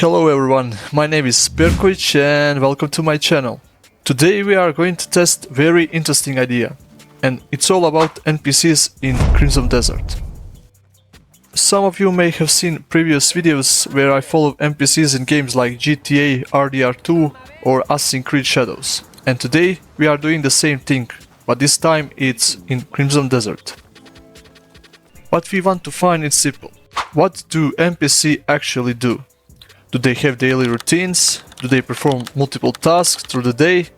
Hello everyone, my name is Perkovic and welcome to my channel. Today we are going to test very interesting idea, and it's all about NPCs in Crimson Desert. Some of you may have seen previous videos where I follow NPCs in games like GTA, RDR2 or Assassin's Creed Shadows. And today we are doing the same thing, but this time it's in Crimson Desert. What we want to find is simple. What do NPC actually do? Do they have daily routines? Do they perform multiple tasks through the day?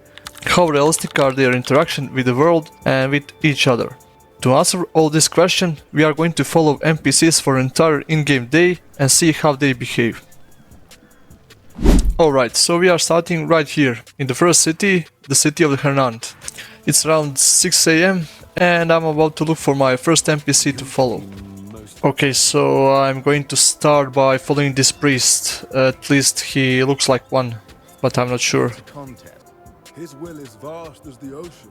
How realistic are their interaction with the world and with each other? To answer all these questions, we are going to follow NPCs for an entire in-game day and see how they behave. Alright, so we are starting right here, in the first city, the city of Hernand. It's around 6 AM and I'm about to look for my first NPC to follow. Okay, so I'm going to start by following this priest. At least he looks like one, but I'm not sure. His will is vast as the ocean,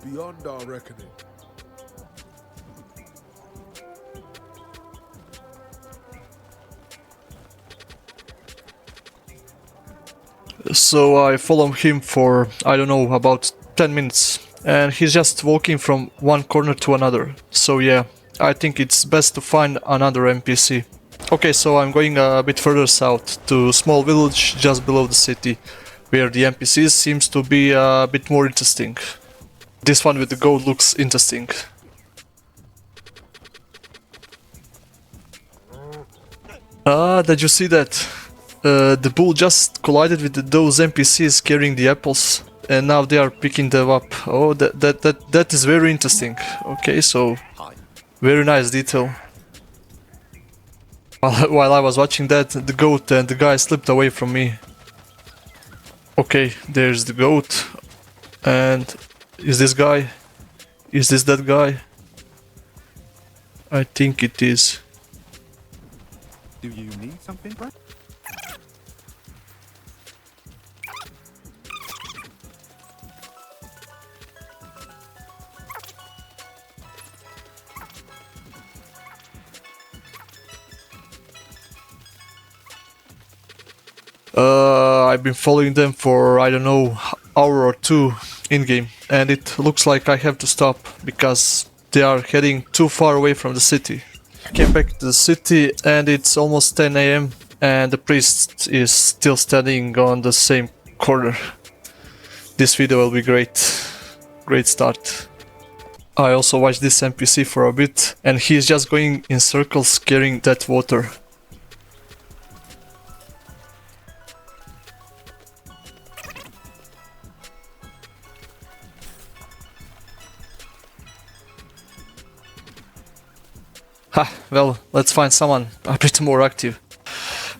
beyond our reckoning. So I follow him for, I don't know, about 10 minutes. And he's just walking from one corner to another. So yeah, I think it's best to find another NPC. Okay, so I'm going a bit further south to a small village just below the city, where the NPCs seems to be a bit more interesting. This one with the goat looks interesting. Did you see that? The bull just collided with those NPCs carrying the apples, and now they are picking them up. Oh, that is very interesting. Okay, so very nice detail. While I was watching that, the goat and the guy slipped away from me. Okay, there's the goat. And is this guy? Is this that guy? I think it is. Do you need something, bro? I've been following them for, I don't know, hour or two in-game, and it looks like I have to stop because they are heading too far away from the city. I came back to the city and it's almost 10 AM and the priest is still standing on the same corner. This video will be great. Great start. I also watched this NPC for a bit and he's just going in circles carrying that water. Ha, well, let's find someone a bit more active.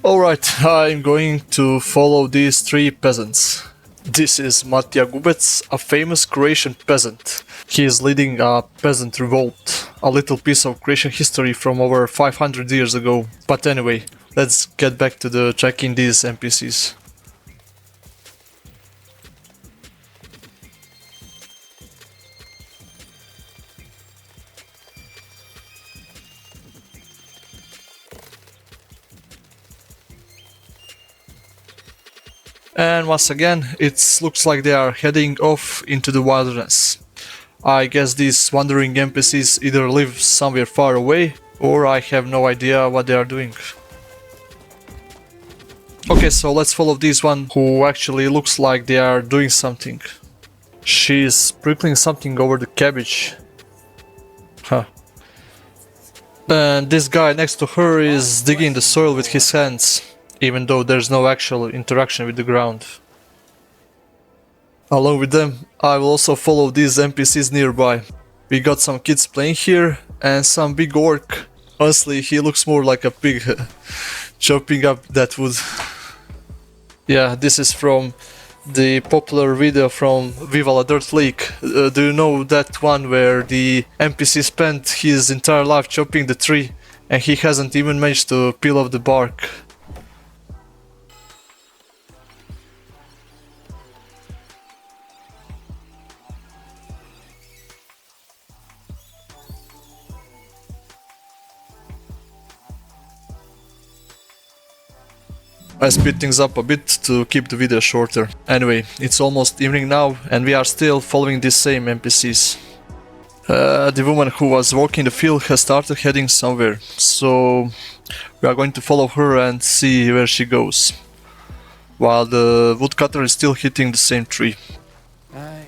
Alright, I'm going to follow these three peasants. This is Matija Gubec, a famous Croatian peasant. He is leading a peasant revolt, a little piece of Croatian history from over 500 years ago. But anyway, let's get back to the checking these NPCs. And once again, it looks like they are heading off into the wilderness. I guess these wandering NPCs either live somewhere far away, or I have no idea what they are doing. Okay, so let's follow this one who actually looks like they are doing something. She's sprinkling something over the cabbage. Huh. And this guy next to her is digging the soil with his hands, even though there's no actual interaction with the ground. Along with them, I will also follow these NPCs nearby. We got some kids playing here and some big orc. Honestly, he looks more like a pig chopping up that wood. Yeah, this is from the popular video from Viva la Dirt Lake. Do you know that one where the NPC spent his entire life chopping the tree and he hasn't even managed to peel off the bark? I speed things up a bit to keep the video shorter. Anyway, it's almost evening now and we are still following these same NPCs. The woman who was walking the field has started heading somewhere, so we are going to follow her and see where she goes. While the woodcutter is still hitting the same tree. Aye,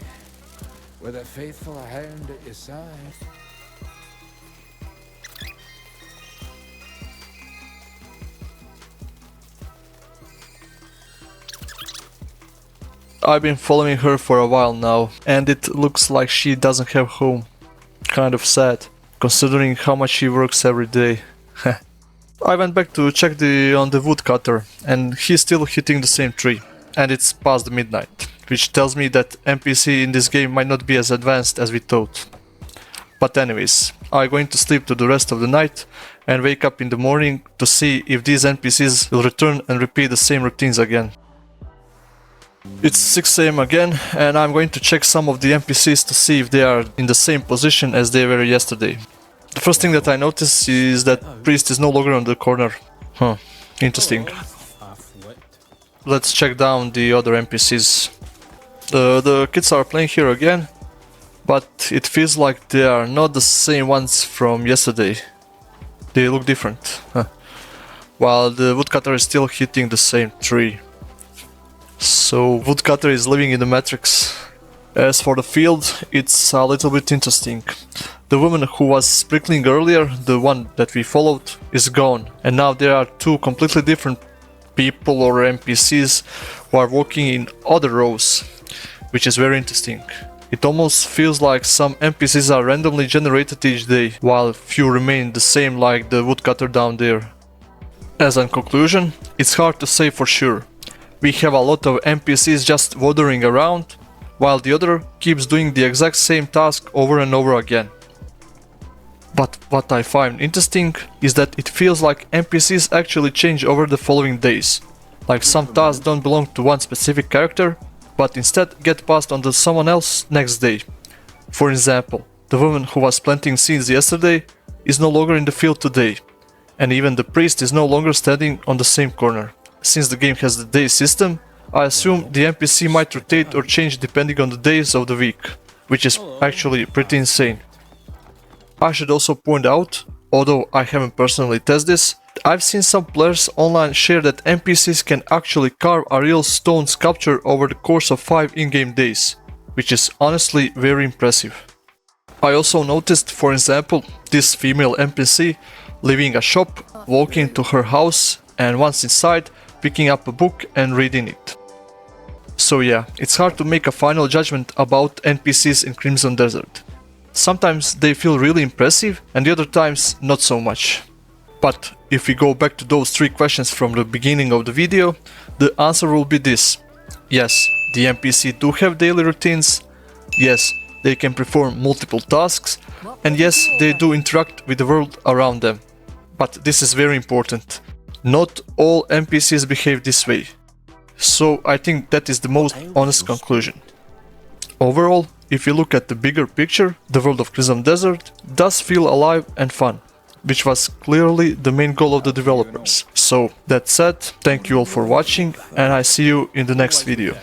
with a faithful hound at your side. I've been following her for a while now, and it looks like she doesn't have home. Kind of sad, considering how much she works every day. I went back to check on the woodcutter, and he's still hitting the same tree, and it's past midnight, which tells me that NPC in this game might not be as advanced as we thought. But anyways, I'm going to sleep to the rest of the night and wake up in the morning to see if these NPCs will return and repeat the same routines again. It's 6 AM again, and I'm going to check some of the NPCs to see if they are in the same position as they were yesterday. The first thing that I notice is that priest is no longer on the corner. Interesting. Let's check down the other NPCs. The kids are playing here again, but it feels like they are not the same ones from yesterday. They look different. While the woodcutter is still hitting the same tree. So woodcutter is living in the Matrix. As for the field, it's a little bit interesting. The woman who was sprinkling earlier, the one that we followed, is gone, and now there are two completely different people or NPCs who are walking in other rows, which is very interesting. It almost feels like some NPCs are randomly generated each day, while few remain the same like the woodcutter down there. As a conclusion, it's hard to say for sure. We have a lot of NPCs just wandering around, while the other keeps doing the exact same task over and over again. But what I find interesting is that it feels like NPCs actually change over the following days. Like some tasks don't belong to one specific character, but instead get passed on to someone else next day. For example, the woman who was planting seeds yesterday is no longer in the field today, and even the priest is no longer standing on the same corner. Since the game has the day system, I assume the NPC might rotate or change depending on the days of the week, which is actually pretty insane. I should also point out, although I haven't personally tested this, I've seen some players online share that NPCs can actually carve a real stone sculpture over the course of 5 in-game days, which is honestly very impressive. I also noticed, for example, this female NPC leaving a shop, walking to her house, and once inside, picking up a book and reading it. So yeah, it's hard to make a final judgment about NPCs in Crimson Desert. Sometimes they feel really impressive and the other times not so much. But if we go back to those 3 questions from the beginning of the video, the answer will be this. Yes, the NPC do have daily routines, yes, they can perform multiple tasks, and yes, they do interact with the world around them. But this is very important. Not all NPCs behave this way. So I think that is the most honest conclusion. Overall, if you look at the bigger picture, the world of Crimson Desert does feel alive and fun, which was clearly the main goal of the developers. So that said, thank you all for watching and I see you in the next video.